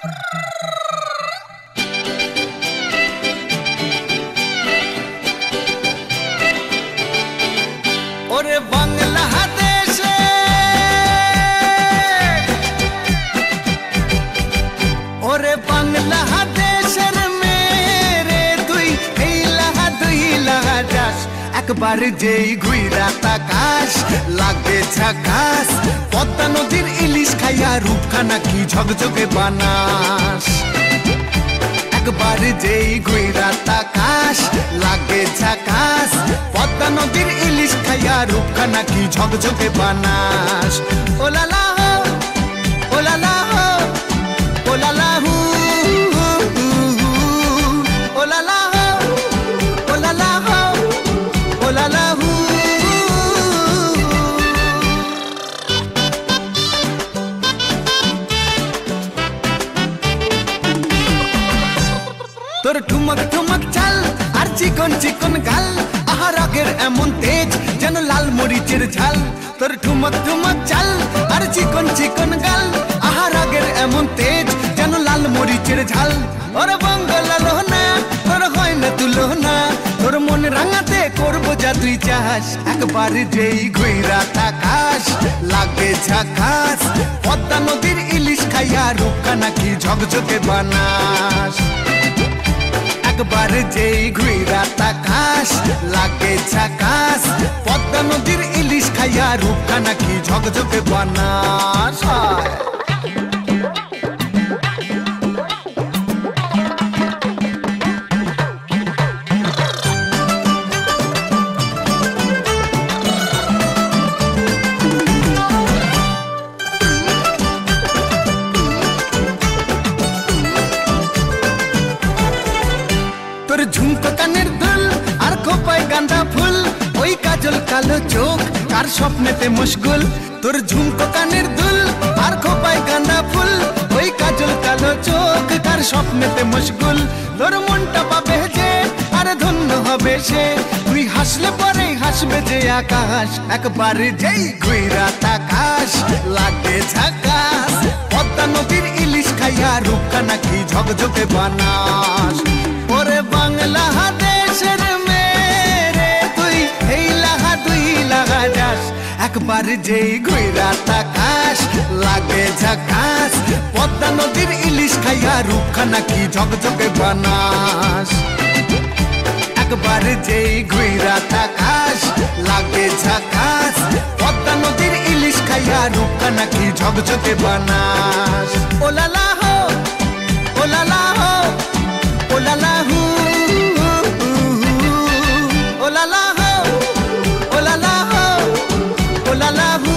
ওরে বাংলাদেশে ওরে বাংলাদেশের মেরে তুই এই লাহা যাস একবার যেই ঘুইরা তাকাস লাগে ঝাকাস পদ্মা নদীর ইলিশ খাইয়া রূপখানা কি ঝকঝকে বানাস একবার যেই ঘুইরা তাকাস লাগে ঝাকাস পদ্মা নদীর ইলিশ খাইয়া রূপখানা কি ঝকঝকে বানাস ওলালা হো ওলালা হো ওলালা হু ওলালা হো ওলালা হো ওলালা হু তোর ঠুমক ঠুমক চাল আর চিকন চিকন গাল আহা রাগের এমন তেজ যেন লাল মরিচের ঝাল তোর ঠুমক ঠুমক চাল আর চিকন চিকন গাল আহা রাগের এমন তেজ যেন লাল মরিচের ঝাল ওরে বঙ্গলা লোহনা তোর হয় না তুলনা তোর মন রাঙাতে করবো যা তুই চাস একবার যেই ঘুইরা তাকাস লাগে ঝাকাস পদ্মা নদীর ইলিশ খাইয়া রূপখানা কি ঝকঝকে বানাস একবার যেই ঘুইরা তাকাস লাগে ঝাকাস পদ্মা নদীর ইলিশ খাইয়া রূপখানা কি ঝকঝকে বানাস তোর ঝুমকো কানের দুল আর খোপায় গাঁদা ফুল ওই কাজল কালো চোখ কার স্বপ্নেতে মশগুল তোর ঝুমকো কানের দুল আর খোপায় গাঁদা ফুল ওই কাজল কালো চোখ কার স্বপ্নেতে মশগুল তোর মনটা পাবে যে আর ধন্য হবে সে তুই হাসলে পরে হাসবে যে আকাশ একবার যেই ঘুইরা তাকাস লাগে ঝাকাস পদ্মা নদীর ইলিশ খাইয়া রূপখানা কি ঝকঝকে বানাস ওরে বাংলাদেশের মেরে তুই এই লাহা যাস একবার যেই ঘুইরা তাকাস লাগে ঝাকাস পদ্মা নদীর ইলিশ খাইয়া রূপখানা কি ঝকঝকে বানাস একবার যেই ঘুইরা তাকাস লাগে ঝাকাস পদ্মা নদীর ইলিশ খাইয়া রূপখানা কি ঝকঝকে বানাস ওলালা হো ওলালা হো ওলালা হু ওলালা হো ওলালা হো ওলালা হু